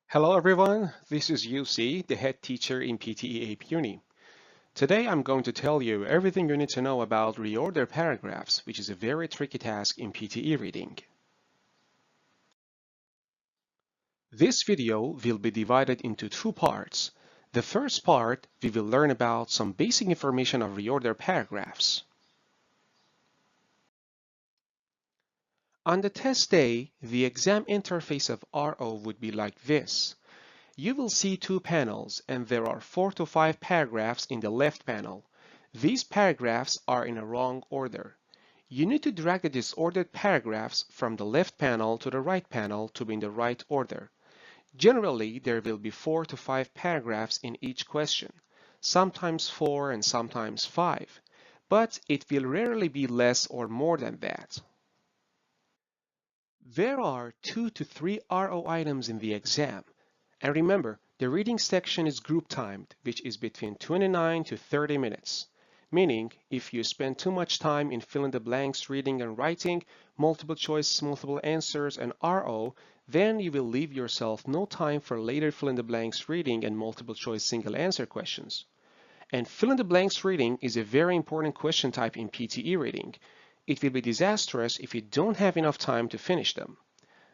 Hello everyone, this is UC, the head teacher in PTE APEUni. Today I'm going to tell you everything you need to know about reorder paragraphs, which is a very tricky task in PTE reading. This video will be divided into two parts. The first part, we will learn about some basic information of reorder paragraphs. On the test day, the exam interface of RO would be like this. You will see two panels, and there are 4 to 5 paragraphs in the left panel. These paragraphs are in a wrong order. You need to drag the disordered paragraphs from the left panel to the right panel to be in the right order. Generally, there will be 4 to 5 paragraphs in each question, sometimes 4 and sometimes 5, but it will rarely be less or more than that. There are 2 to 3 RO items in the exam. And remember, the reading section is group timed, which is between 29 to 30 minutes. Meaning, if you spend too much time in fill in the blanks reading and writing, multiple choice, multiple answers, and RO, then you will leave yourself no time for later fill in the blanks reading and multiple choice single answer questions. And fill in the blanks reading is a very important question type in PTE reading. It will be disastrous if you don't have enough time to finish them.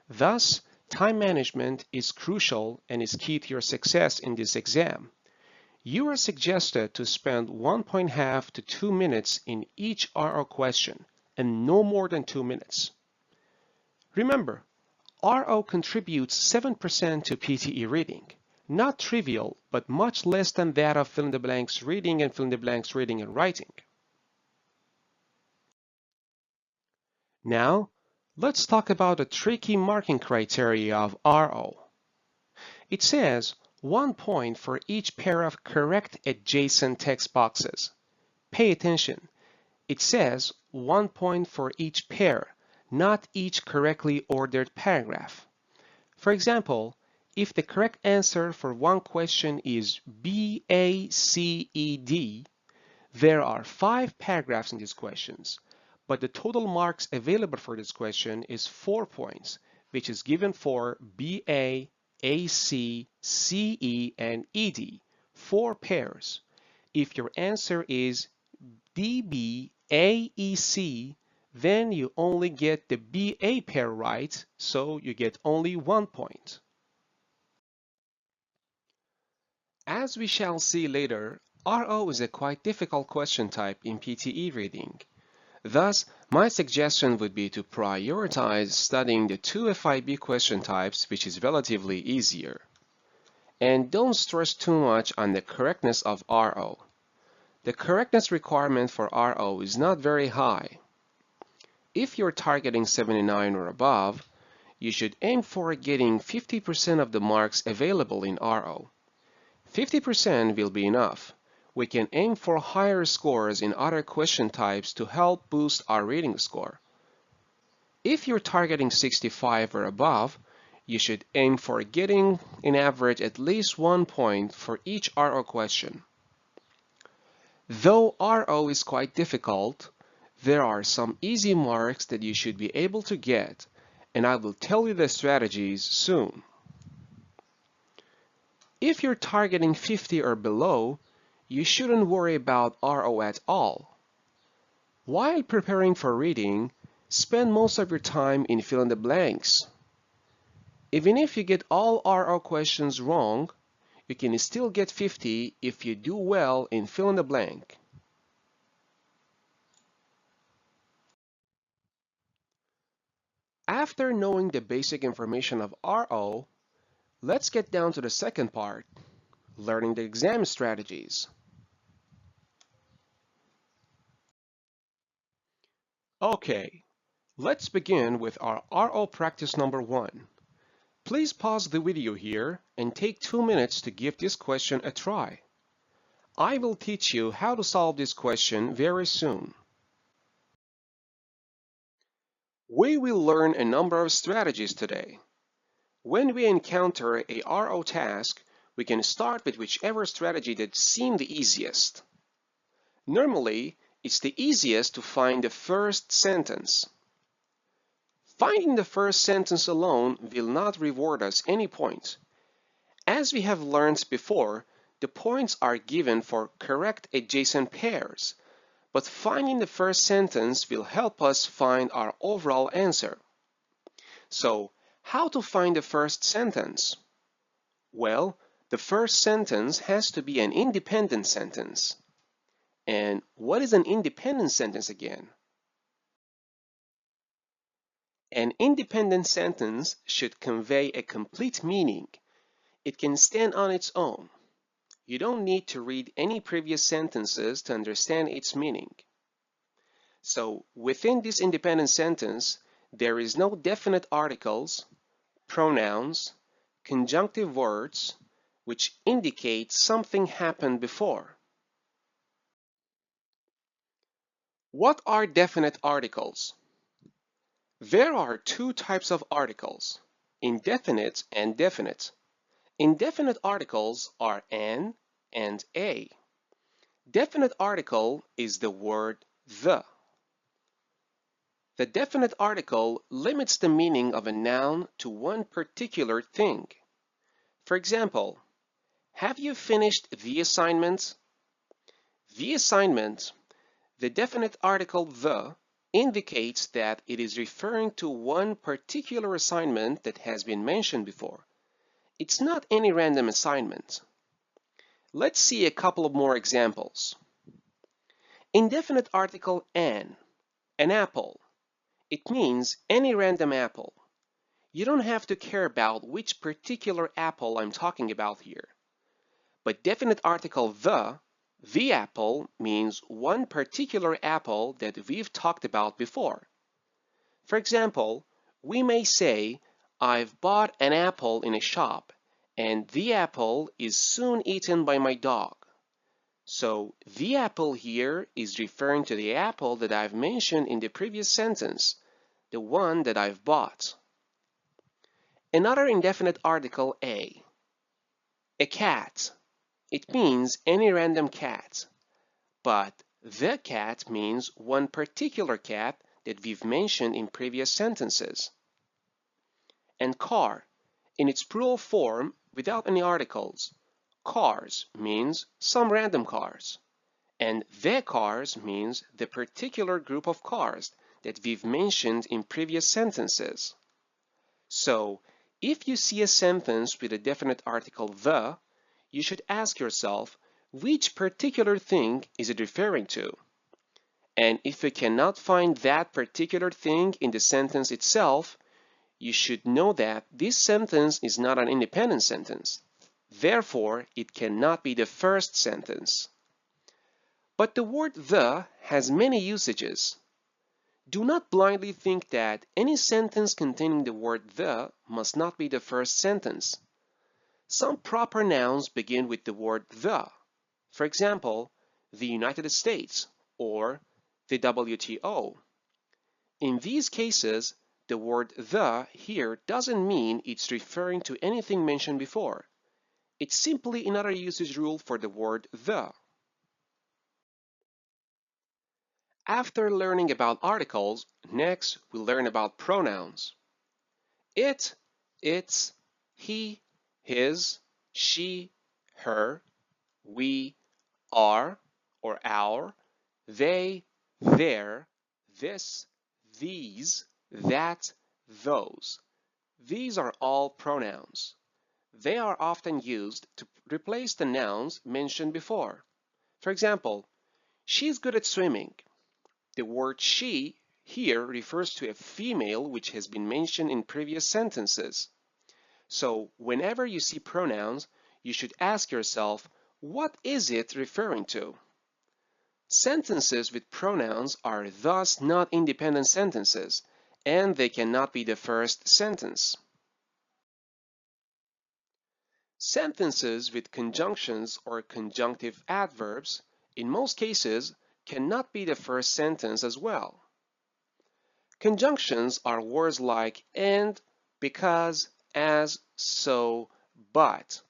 Thus, time management is crucial and is key to your success in this exam. You are suggested to spend 1.5 to 2 minutes in each RO question and no more than 2 minutes. Remember, RO contributes 7% to PTE reading. Not trivial, but much less than that of fill in the blanks reading and fill in the blanks reading and writing. Now, let's talk about the tricky marking criteria of RO. It says 1 point for each pair of correct adjacent text boxes. Pay attention. It says 1 point for each pair, not each correctly ordered paragraph. For example, if the correct answer for one question is B, A, C, E, D, there are 5 paragraphs in these questions, but the total marks available for this question is 4 points, which is given for BA, AC, CE, and ED, 4 pairs. If your answer is DB, AEC, then you only get the BA pair right, so you get only 1 point. As we shall see later, RO is a quite difficult question type in PTE reading. Thus, my suggestion would be to prioritize studying the 2 FIB question types, which is relatively easier. And don't stress too much on the correctness of RO. The correctness requirement for RO is not very high. If you're targeting 79 or above, you should aim for getting 50% of the marks available in RO. 50% will be enough. We can aim for higher scores in other question types to help boost our reading score. If you're targeting 65 or above, you should aim for getting, in average, at least 1 point for each RO question. Though RO is quite difficult, there are some easy marks that you should be able to get, and I will tell you the strategies soon. If you're targeting 50 or below, you shouldn't worry about RO at all. While preparing for reading, spend most of your time in fill in the blanks. Even if you get all RO questions wrong, you can still get 50 if you do well in fill in the blank. After knowing the basic information of RO, let's get down to the second part, learning the exam strategies. Okay, let's begin with our RO practice number 1. Please pause the video here and take 2 minutes to give this question a try. I will teach you how to solve this question very soon. We will learn a number of strategies today. When we encounter a RO task, we can start with whichever strategy that seems the easiest. Normally, it's the easiest to find the first sentence. Finding the first sentence alone will not reward us any points. As we have learned before, the points are given for correct adjacent pairs, but finding the first sentence will help us find our overall answer. So, how to find the first sentence? Well, the first sentence has to be an independent sentence. And what is an independent sentence again? An independent sentence should convey a complete meaning. It can stand on its own. You don't need to read any previous sentences to understand its meaning. So, within this independent sentence, there is no definite articles, pronouns, conjunctive words, which indicate something happened before. What are definite articles? There are two types of articles, indefinite and definite. Indefinite articles are an and a. Definite article is the word the. The definite article limits the meaning of a noun to one particular thing. For example, have you finished the assignment? The assignment, the definite article the, indicates that it is referring to one particular assignment that has been mentioned before. It's not any random assignment. Let's see a couple of more examples. Indefinite article an apple. It means any random apple. You don't have to care about which particular apple I'm talking about here. But definite article the apple means one particular apple that we've talked about before. For example, we may say, I've bought an apple in a shop, and the apple is soon eaten by my dog. So, the apple here is referring to the apple that I've mentioned in the previous sentence, the one that I've bought. Another indefinite article a cat. It means any random cat. But the cat means one particular cat that we've mentioned in previous sentences. And car, in its plural form without any articles, cars means some random cars. And the cars means the particular group of cars that we've mentioned in previous sentences. So, if you see a sentence with a definite article the, you should ask yourself, which particular thing is it referring to? And if you cannot find that particular thing in the sentence itself, you should know that this sentence is not an independent sentence. Therefore, it cannot be the first sentence. But the word the has many usages. Do not blindly think that any sentence containing the word the must not be the first sentence. Some proper nouns begin with the word the. For example, the United States or the WTO. In these cases, the word the here doesn't mean it's referring to anything mentioned before. It's simply another usage rule for the word the. After learning about articles, next we'll learn about pronouns. It, its, he, his, she, her, we, our or our, they, their, this, these, that, those. These are all pronouns. They are often used to replace the nouns mentioned before. For example, she's good at swimming. The word she here refers to a female which has been mentioned in previous sentences. So whenever you see pronouns, you should ask yourself, what is it referring to? Sentences with pronouns are thus not independent sentences, and they cannot be the first sentence. Sentences with conjunctions or conjunctive adverbs, in most cases, cannot be the first sentence as well. Conjunctions are words like and, because, as, so, but.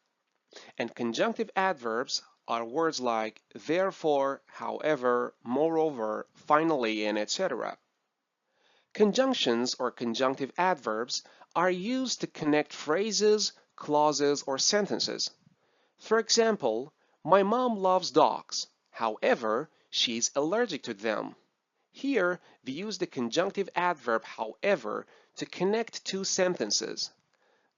And conjunctive adverbs are words like therefore, however, moreover, finally, and etc. Conjunctions or conjunctive adverbs are used to connect phrases, clauses or sentences. For example, my mom loves dogs. However, she's allergic to them. Here, we use the conjunctive adverb however to connect two sentences.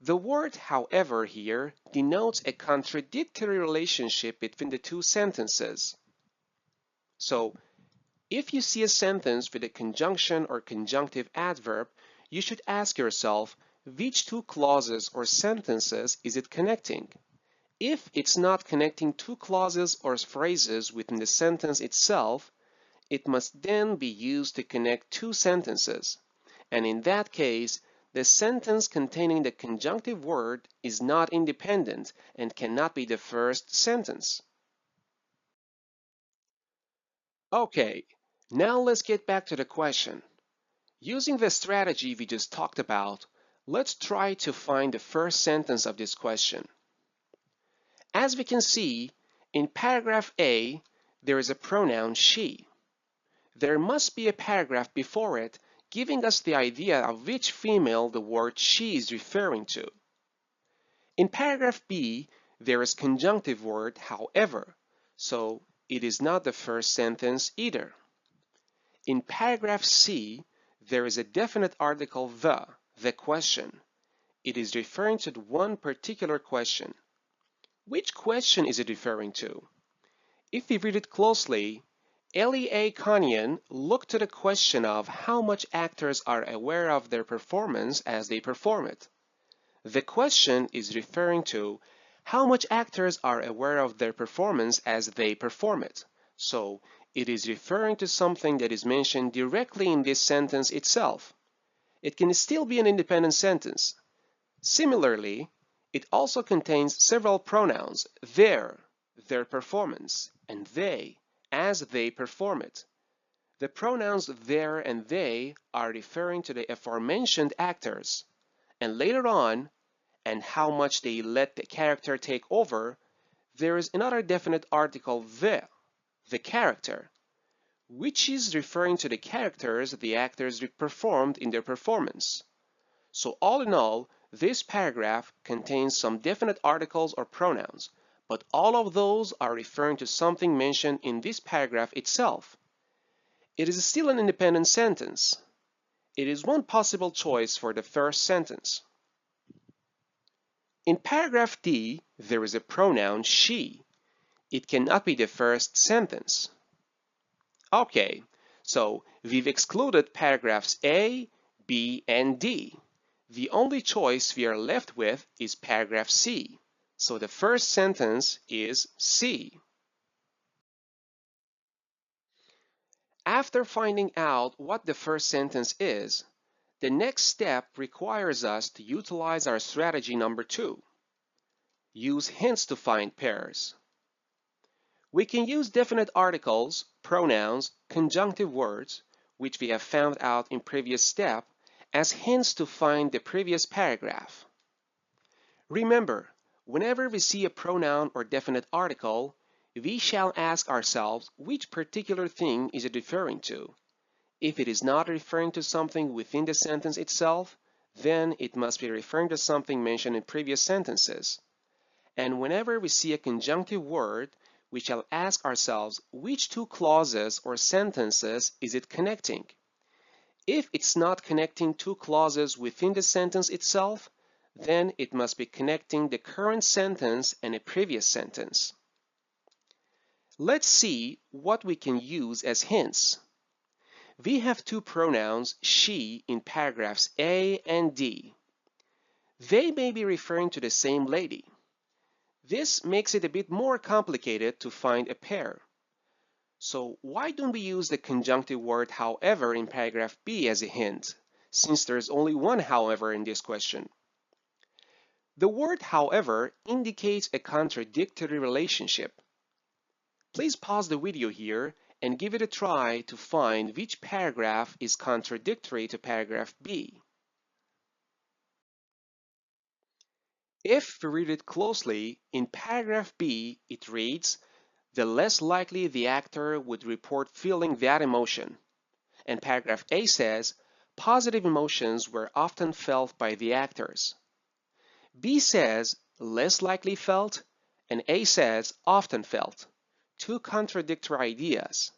The word however here denotes a contradictory relationship between the two sentences. So, if you see a sentence with a conjunction or conjunctive adverb, you should ask yourself, which two clauses or sentences is it connecting? If it's not connecting two clauses or phrases within the sentence itself, it must then be used to connect two sentences. And in that case, the sentence containing the conjunctive word is not independent and cannot be the first sentence. Okay, now let's get back to the question. Using the strategy we just talked about, let's try to find the first sentence of this question. As we can see, in paragraph A, there is a pronoun she. There must be a paragraph before it giving us the idea of which female the word she is referring to. In paragraph B, there is conjunctive word however, so it is not the first sentence either. In paragraph C, there is a definite article the question. It is referring to one particular question. Which question is it referring to? If we read it closely, Lea Kanian looked to the question of how much actors are aware of their performance as they perform it. The question is referring to how much actors are aware of their performance as they perform it. So it is referring to something that is mentioned directly in this sentence itself. It can still be an independent sentence. Similarly, it also contains several pronouns, their performance, and they, as they perform it. The pronouns their and they are referring to the aforementioned actors, and later on, and how much they let the character take over, there is another definite article the character, which is referring to the characters the actors performed in their performance. So all in all, this paragraph contains some definite articles or pronouns, but all of those are referring to something mentioned in this paragraph itself. It is still an independent sentence. It is one possible choice for the first sentence. In paragraph D, there is a pronoun she. It cannot be the first sentence. Okay, so we've excluded paragraphs A, B, and D. The only choice we are left with is paragraph C. So the first sentence is C. After finding out what the first sentence is, the next step requires us to utilize our strategy number 2. Use hints to find pairs. We can use definite articles, pronouns, conjunctive words, which we have found out in previous step, as hints to find the previous paragraph. Remember, whenever we see a pronoun or definite article, we shall ask ourselves which particular thing is it referring to. If it is not referring to something within the sentence itself, then it must be referring to something mentioned in previous sentences. And whenever we see a conjunctive word, we shall ask ourselves which two clauses or sentences is it connecting. If it's not connecting two clauses within the sentence itself, then it must be connecting the current sentence and a previous sentence. Let's see what we can use as hints. We have two pronouns she in paragraphs A and D. They may be referring to the same lady. This makes it a bit more complicated to find a pair. So why don't we use the conjunctive word however in paragraph B as a hint, since there's only one however in this question? The word however indicates a contradictory relationship. Please pause the video here and give it a try to find which paragraph is contradictory to paragraph B. If we read it closely, in paragraph B, it reads, the less likely the actor would report feeling that emotion. And paragraph A says, positive emotions were often felt by the actors. B says less likely felt, and A says often felt. Two contradictory ideas.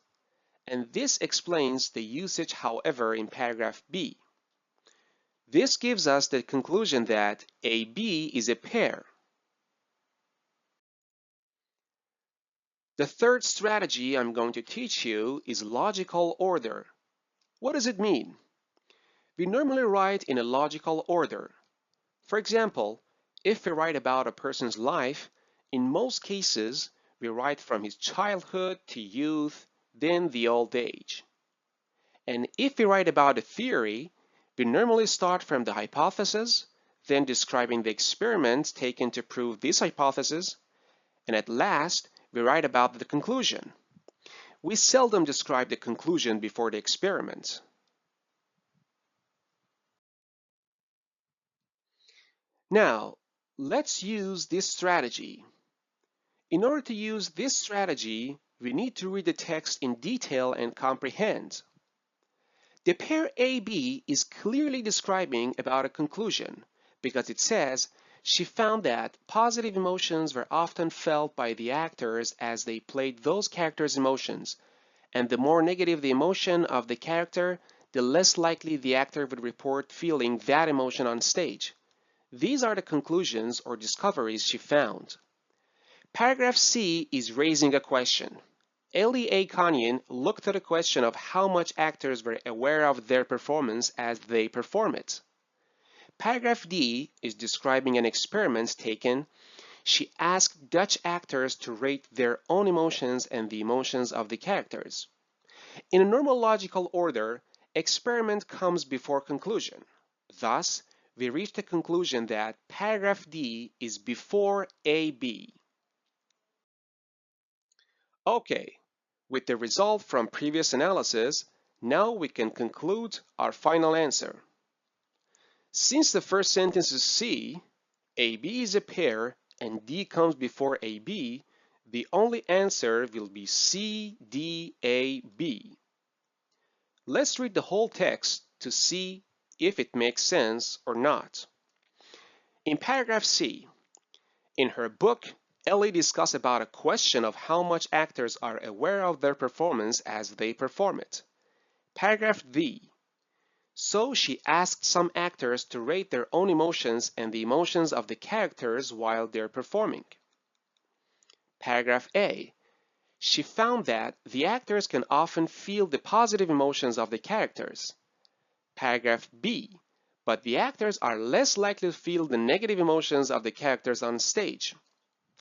And this explains the usage, however, in paragraph B. This gives us the conclusion that AB is a pair. The third strategy I'm going to teach you is logical order. What does it mean? We normally write in a logical order. For example, if we write about a person's life, in most cases, we write from his childhood to youth, then the old age. And if we write about a theory, we normally start from the hypothesis, then describing the experiments taken to prove this hypothesis, and at last, we write about the conclusion. We seldom describe the conclusion before the experiment. Now, let's use this strategy. In order to use this strategy, we need to read the text in detail and comprehend. The pair AB is clearly describing about a conclusion because it says she found that positive emotions were often felt by the actors as they played those characters' emotions, and the more negative the emotion of the character, the less likely the actor would report feeling that emotion on stage. These are the conclusions or discoveries she found. Paragraph C is raising a question. Ellie A. Conyon looked at the question of how much actors were aware of their performance as they perform it. Paragraph D is describing an experiment taken. She asked Dutch actors to rate their own emotions and the emotions of the characters. In a normal logical order, experiment comes before conclusion. Thus, we reach the conclusion that paragraph D is before AB. Okay, with the result from previous analysis, now we can conclude our final answer. Since the first sentence is C, AB is a pair, and D comes before AB, the only answer will be C, D, A, B. Let's read the whole text to see if it makes sense or not. In paragraph C, in her book, Ellie discussed about a question of how much actors are aware of their performance as they perform it. Paragraph D. So she asked some actors to rate their own emotions and the emotions of the characters while they're performing. Paragraph A. She found that the actors can often feel the positive emotions of the characters. Paragraph B. But the actors are less likely to feel the negative emotions of the characters on stage.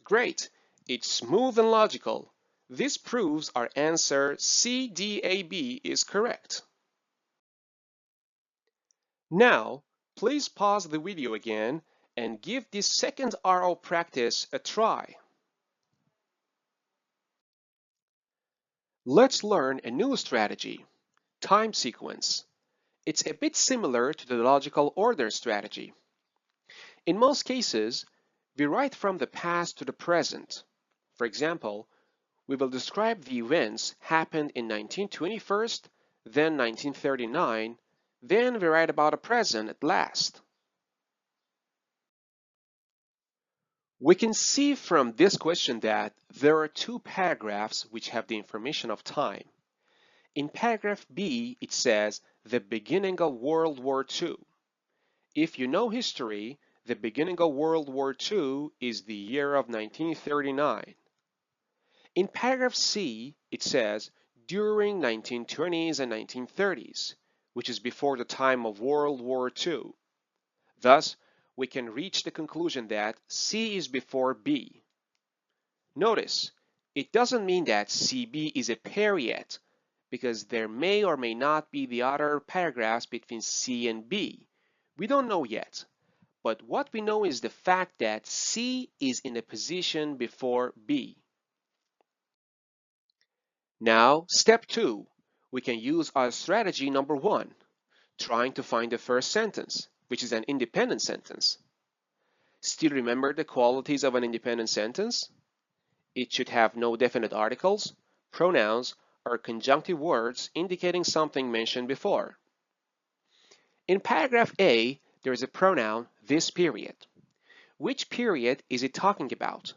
Great! It's smooth and logical. This proves our answer CDAB is correct. Now, please pause the video again and give this second RO practice a try. Let's learn a new strategy, time sequence. It's a bit similar to the logical order strategy. In most cases, we write from the past to the present. For example, we will describe the events happened in 1921, then 1939, then we write about a present at last. We can see from this question that there are two paragraphs which have the information of time. In paragraph B, it says the beginning of World War II. If you know history, the beginning of World War II is the year of 1939. In paragraph C, it says during 1920s and 1930s, which is before the time of World War II. Thus, we can reach the conclusion that C is before B. Notice, it doesn't mean that CB is a pair yet, because there may or may not be the other paragraphs between C and B. We don't know yet, but what we know is the fact that C is in a position before B. Now, step 2. We can use our strategy number 1, trying to find the first sentence, which is an independent sentence. Still remember the qualities of an independent sentence? It should have no definite articles, pronouns, or conjunctive words indicating something mentioned before. In paragraph A, there is a pronoun, this period. Which period is it talking about?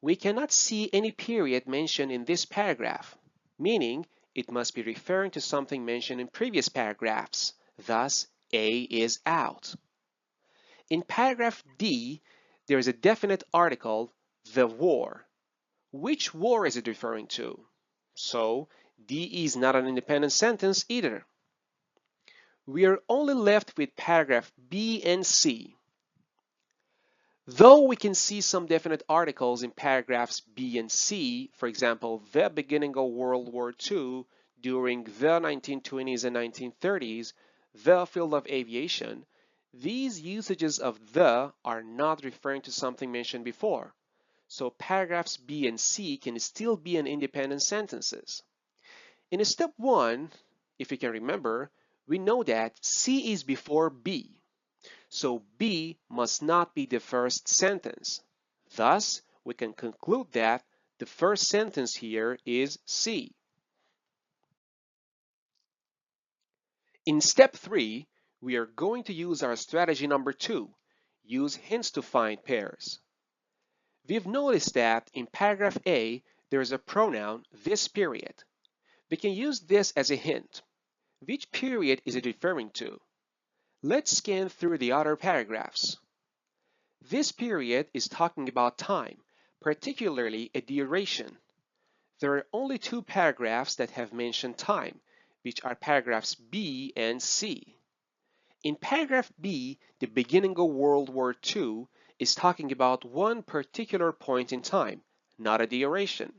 We cannot see any period mentioned in this paragraph, meaning it must be referring to something mentioned in previous paragraphs. Thus, A is out. In paragraph D, there is a definite article, the war. Which war is it referring to? So, D is not an independent sentence either. We are only left with paragraph B and C. Though we can see some definite articles in paragraphs B and C, for example, the beginning of World War II, during the 1920s and 1930s, the field of aviation, these usages of the are not referring to something mentioned before. So paragraphs B and C can still be an independent sentences. In step 1, if you can remember, we know that C is before B. So B must not be the first sentence. Thus, we can conclude that the first sentence here is C. In step 3, we are going to use our strategy number 2, use hints to find pairs. We've noticed that in paragraph A, there is a pronoun, this period. We can use this as a hint. Which period is it referring to? Let's scan through the other paragraphs. This period is talking about time, particularly a duration. There are only 2 paragraphs that have mentioned time, which are paragraphs B and C. In paragraph B, the beginning of World War II is talking about one particular point in time, not a duration.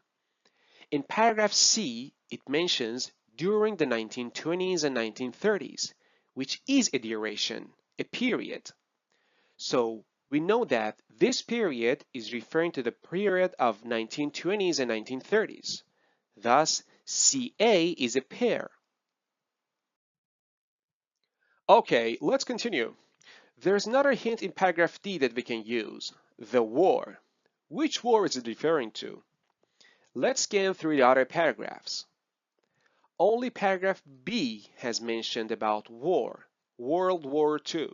In paragraph C, it mentions during the 1920s and 1930s, which is a duration, a period. So we know that this period is referring to the period of 1920s and 1930s. Thus, CA is a pair. Okay, let's continue. There's another hint in paragraph D that we can use, the war. Which war is it referring to? Let's scan through the other paragraphs. Only paragraph B has mentioned about war, World War II.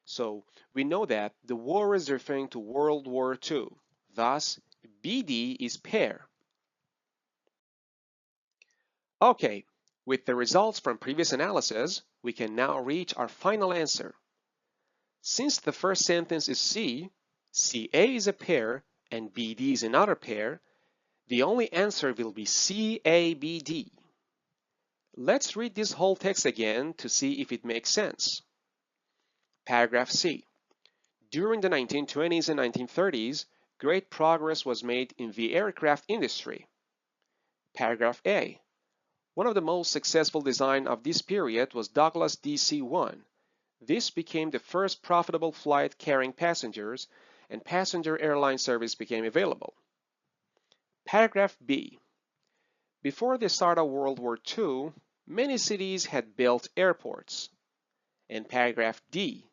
So we know that the war is referring to World War II. Thus, BD is pair. Okay, with the results from previous analysis, we can now reach our final answer. Since the first sentence is C, CA is a pair, and BD is another pair, the only answer will be CABD. Let's read this whole text again to see if it makes sense. Paragraph C. During the 1920s and 1930s, great progress was made in the aircraft industry. Paragraph A. One of the most successful designs of this period was Douglas DC-1. This became the first profitable flight carrying passengers, and passenger airline service became available. Paragraph B. Before the start of World War II, many cities had built airports. And paragraph D.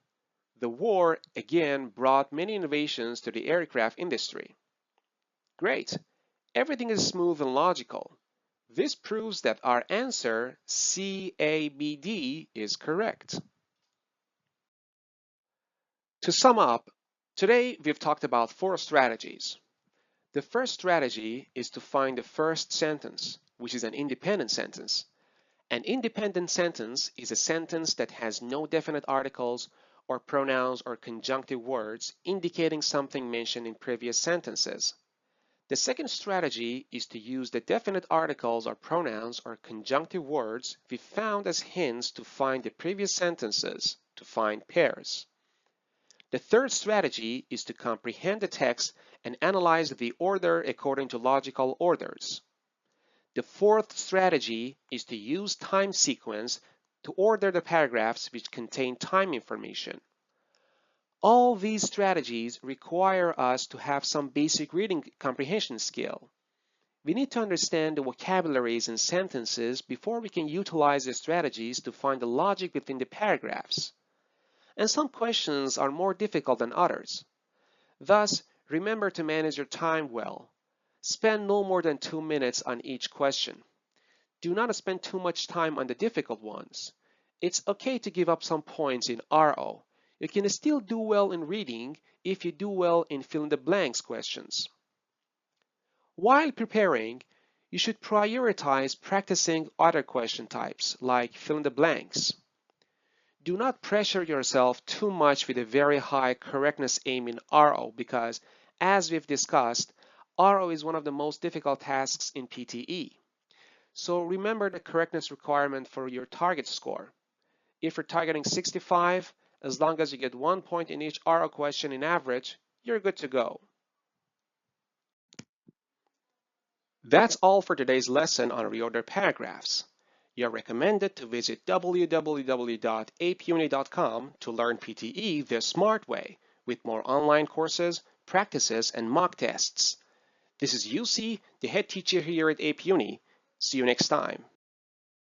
The war again brought many innovations to the aircraft industry. Great! Everything is smooth and logical. This proves that our answer, CABD, is correct. To sum up, today we've talked about 4 strategies. The first strategy is to find the first sentence, which is an independent sentence. An independent sentence is a sentence that has no definite articles or pronouns or conjunctive words indicating something mentioned in previous sentences. The second strategy is to use the definite articles or pronouns or conjunctive words we found as hints to find the previous sentences, to find pairs. The third strategy is to comprehend the text and analyze the order according to logical orders. The fourth strategy is to use time sequence to order the paragraphs which contain time information. All these strategies require us to have some basic reading comprehension skill. We need to understand the vocabularies and sentences before we can utilize the strategies to find the logic within the paragraphs. And some questions are more difficult than others. Thus, remember to manage your time well. Spend no more than 2 minutes on each question. Do not spend too much time on the difficult ones. It's okay to give up some points in RO. You can still do well in reading if you do well in fill-in-the-blanks questions. While preparing, you should prioritize practicing other question types like fill-in-the-blanks. Do not pressure yourself too much with a very high correctness aim in RO because, as we've discussed, RO is one of the most difficult tasks in PTE. So remember the correctness requirement for your target score. If you're targeting 65, as long as you get 1 point in each RO question in average, you're good to go. That's all for today's lesson on reorder paragraphs. You're recommended to visit www.apeuni.com to learn PTE the smart way with more online courses, practices, and mock tests. This is UC, the head teacher here at APEUni. See you next time.